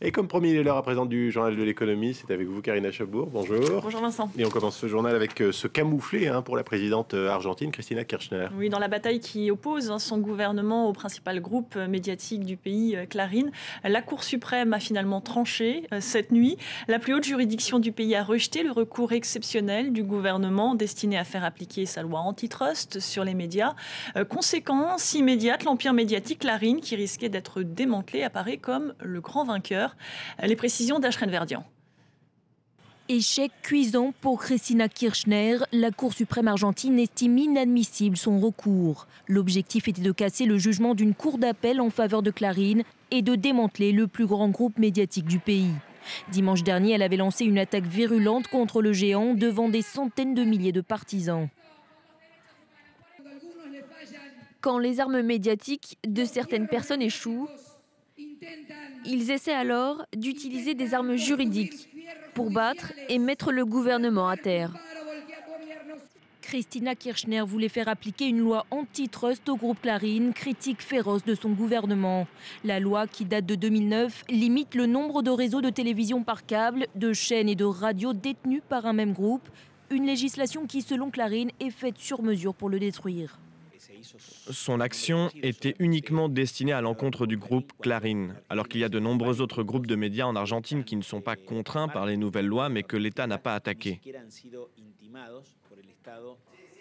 Et comme promis, il est l'heure à présent du journal de l'économie. C'est avec vous, Karina Chabour. Bonjour. Bonjour Vincent. Et on commence ce journal avec ce camouflet pour la présidente argentine, Cristina Kirchner. Oui, dans la bataille qui oppose son gouvernement au principal groupe médiatique du pays, Clarín, la Cour suprême a finalement tranché cette nuit. La plus haute juridiction du pays a rejeté le recours exceptionnel du gouvernement destiné à faire appliquer sa loi antitrust sur les médias. Conséquence immédiate, l'empire médiatique Clarín, qui risquait d'être démantelé, apparaît comme le grand vainqueur. Les précisions d'Ashreen Verdian. Échec cuisant pour Cristina Kirchner, la Cour suprême argentine estime inadmissible son recours. L'objectif était de casser le jugement d'une cour d'appel en faveur de Clarín et de démanteler le plus grand groupe médiatique du pays. Dimanche dernier, elle avait lancé une attaque virulente contre le géant devant des centaines de milliers de partisans. Quand les armes médiatiques de certaines personnes échouent, ils essaient alors d'utiliser des armes juridiques pour battre et mettre le gouvernement à terre. Cristina Kirchner voulait faire appliquer une loi antitrust au groupe Clarín, critique féroce de son gouvernement. La loi, qui date de 2009, limite le nombre de réseaux de télévision par câble, de chaînes et de radios détenus par un même groupe. Une législation qui, selon Clarín, est faite sur mesure pour le détruire. Son action était uniquement destinée à l'encontre du groupe Clarín, alors qu'il y a de nombreux autres groupes de médias en Argentine qui ne sont pas contraints par les nouvelles lois, mais que l'État n'a pas attaqués.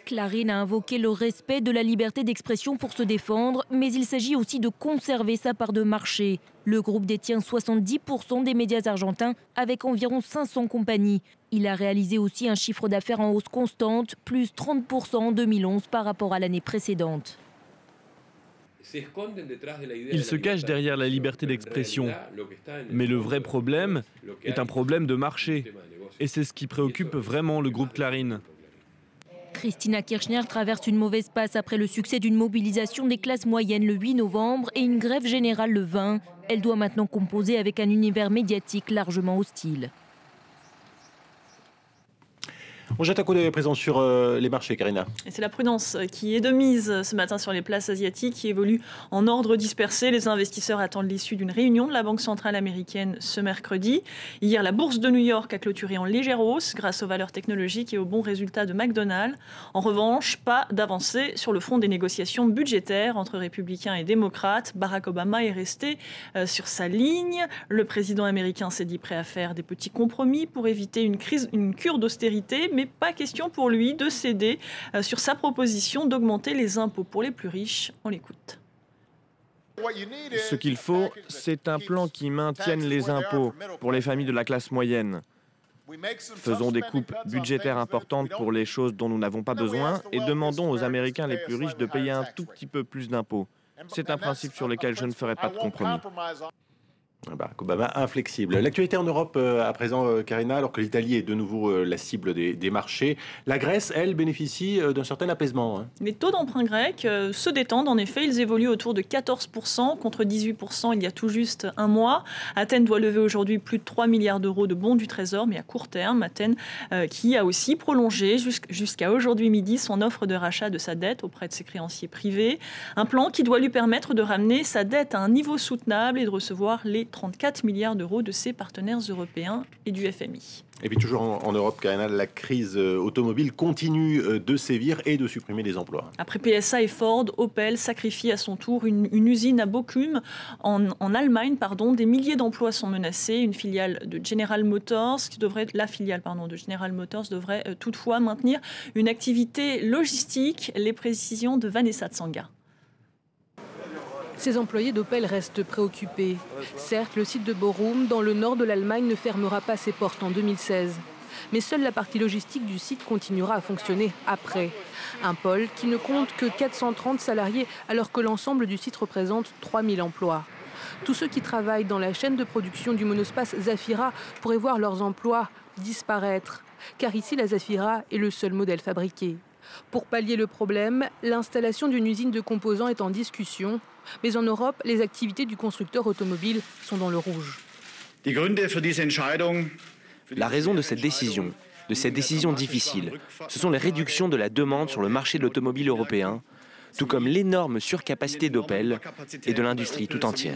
Clarín a invoqué le respect de la liberté d'expression pour se défendre, mais il s'agit aussi de conserver sa part de marché. Le groupe détient 70% des médias argentins avec environ 500 compagnies. Il a réalisé aussi un chiffre d'affaires en hausse constante, plus 30% en 2011 par rapport à l'année précédente. Ils se cachent derrière la liberté d'expression. Mais le vrai problème est un problème de marché. Et c'est ce qui préoccupe vraiment le groupe Clarín. Cristina Kirchner traverse une mauvaise passe après le succès d'une mobilisation des classes moyennes le 8 novembre et une grève générale le 20. Elle doit maintenant composer avec un univers médiatique largement hostile. On jette un coup d'œil à présent sur les marchés, Karina. Et c'est la prudence qui est de mise ce matin sur les places asiatiques qui évoluent en ordre dispersé. Les investisseurs attendent l'issue d'une réunion de la Banque centrale américaine ce mercredi. Hier, la bourse de New York a clôturé en légère hausse grâce aux valeurs technologiques et aux bons résultats de McDonald's. En revanche, pas d'avancée sur le front des négociations budgétaires entre républicains et démocrates. Barack Obama est resté sur sa ligne. Le président américain s'est dit prêt à faire des petits compromis pour éviter une cure d'austérité, mais pas question pour lui de céder sur sa proposition d'augmenter les impôts pour les plus riches. On l'écoute. Ce qu'il faut, c'est un plan qui maintienne les impôts pour les familles de la classe moyenne. Faisons des coupes budgétaires importantes pour les choses dont nous n'avons pas besoin et demandons aux Américains les plus riches de payer un tout petit peu plus d'impôts. C'est un principe sur lequel je ne ferai pas de compromis. Barack Obama inflexible. L'actualité en Europe à présent, Karina, alors que l'Italie est de nouveau la cible des marchés. La Grèce, elle, bénéficie d'un certain apaisement. Les taux d'emprunt grecs se détendent. En effet, ils évoluent autour de 14% contre 18% il y a tout juste un mois. Athènes doit lever aujourd'hui plus de 3 milliards d'euros de bons du Trésor, mais à court terme. Athènes qui a aussi prolongé jusqu'à aujourd'hui midi son offre de rachat de sa dette auprès de ses créanciers privés. Un plan qui doit lui permettre de ramener sa dette à un niveau soutenable et de recevoir les 34 milliards d'euros de ses partenaires européens et du FMI. Et puis toujours en Europe, Karina, la crise automobile continue de sévir et de supprimer des emplois. Après PSA et Ford, Opel sacrifie à son tour une usine à Bochum en Allemagne. Des milliers d'emplois sont menacés. Une filiale de General Motors, devrait toutefois maintenir une activité logistique. Les précisions de Vanessa Tsanga. Ces employés d'Opel restent préoccupés. Certes, le site de Bochum, dans le nord de l'Allemagne, ne fermera pas ses portes en 2016. Mais seule la partie logistique du site continuera à fonctionner après. Un pôle qui ne compte que 430 salariés, alors que l'ensemble du site représente 3000 emplois. Tous ceux qui travaillent dans la chaîne de production du monospace Zafira pourraient voir leurs emplois disparaître. Car ici, la Zafira est le seul modèle fabriqué. Pour pallier le problème, l'installation d'une usine de composants est en discussion. Mais en Europe, les activités du constructeur automobile sont dans le rouge. La raison de cette décision difficile, ce sont les réductions de la demande sur le marché de l'automobile européen, tout comme l'énorme surcapacité d'Opel et de l'industrie tout entière.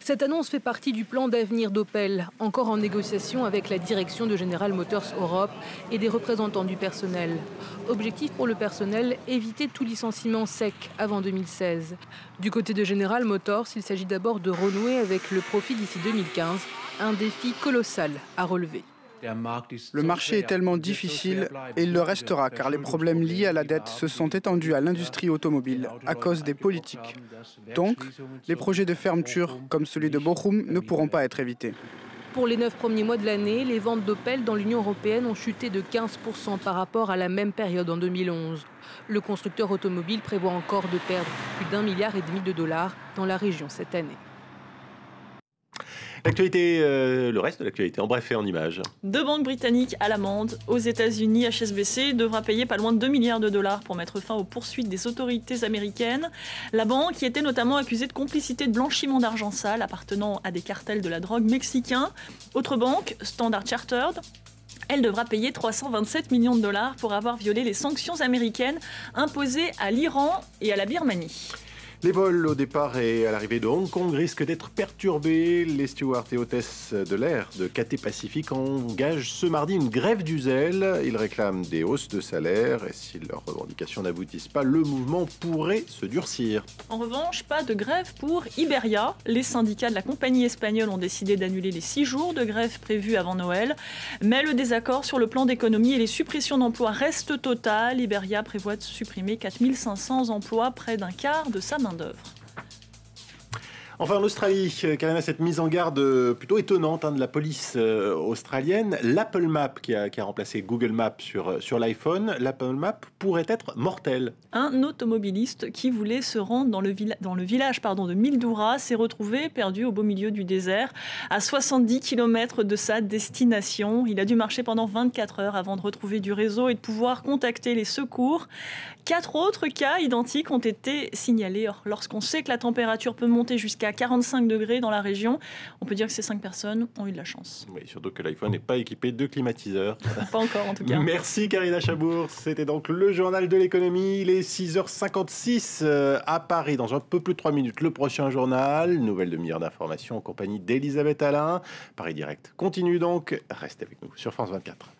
Cette annonce fait partie du plan d'avenir d'Opel, encore en négociation avec la direction de General Motors Europe et des représentants du personnel. Objectif pour le personnel, éviter tout licenciement sec avant 2016. Du côté de General Motors, il s'agit d'abord de renouer avec le profit d'ici 2015, un défi colossal à relever. Le marché est tellement difficile et il le restera car les problèmes liés à la dette se sont étendus à l'industrie automobile à cause des politiques. Donc, les projets de fermeture comme celui de Bochum ne pourront pas être évités. Pour les 9 premiers mois de l'année, les ventes d'Opel dans l'Union européenne ont chuté de 15% par rapport à la même période en 2011. Le constructeur automobile prévoit encore de perdre plus d'1,5 milliard de dollars dans la région cette année. L'actualité, le reste de l'actualité, en bref et en images. Deux banques britanniques à l'amende. Aux États-Unis, HSBC devra payer pas loin de 2 milliards de dollars pour mettre fin aux poursuites des autorités américaines. La banque qui était notamment accusée de complicité de blanchiment d'argent sale appartenant à des cartels de la drogue mexicains. Autre banque, Standard Chartered. Elle devra payer 327 millions de dollars pour avoir violé les sanctions américaines imposées à l'Iran et à la Birmanie. Les vols au départ et à l'arrivée de Hong Kong risquent d'être perturbés. Les stewards et hôtesses de l'air de Cathay Pacific engagent ce mardi une grève du zèle. Ils réclament des hausses de salaire et si leurs revendications n'aboutissent pas, le mouvement pourrait se durcir. En revanche, pas de grève pour Iberia. Les syndicats de la compagnie espagnole ont décidé d'annuler les 6 jours de grève prévus avant Noël. Mais le désaccord sur le plan d'économie et les suppressions d'emplois reste total. Iberia prévoit de supprimer 4500 emplois, près d'un quart de sa main d'œuvre. Enfin, en Australie, Karina, cette mise en garde plutôt étonnante de la police australienne. L'Apple Map qui a remplacé Google Maps sur l'iPhone, l'Apple Map pourrait être mortel. Un automobiliste qui voulait se rendre dans le village de Mildura s'est retrouvé perdu au beau milieu du désert, à 70 km de sa destination. Il a dû marcher pendant 24 heures avant de retrouver du réseau et de pouvoir contacter les secours. 4 autres cas identiques ont été signalés. Or, lorsqu'on sait que la température peut monter jusqu'à 45 degrés dans la région, on peut dire que ces 5 personnes ont eu de la chance. Oui, surtout que l'iPhone n'est pas équipé de climatiseur. Pas encore en tout cas. Merci Karina Chabour. C'était donc le journal de l'économie. Il est 6h56 à Paris. Dans un peu plus de 3 minutes, le prochain journal. Nouvelle demi-heure d'information en compagnie d'Elisabeth Alain. Paris Direct continue donc. Restez avec nous sur France 24.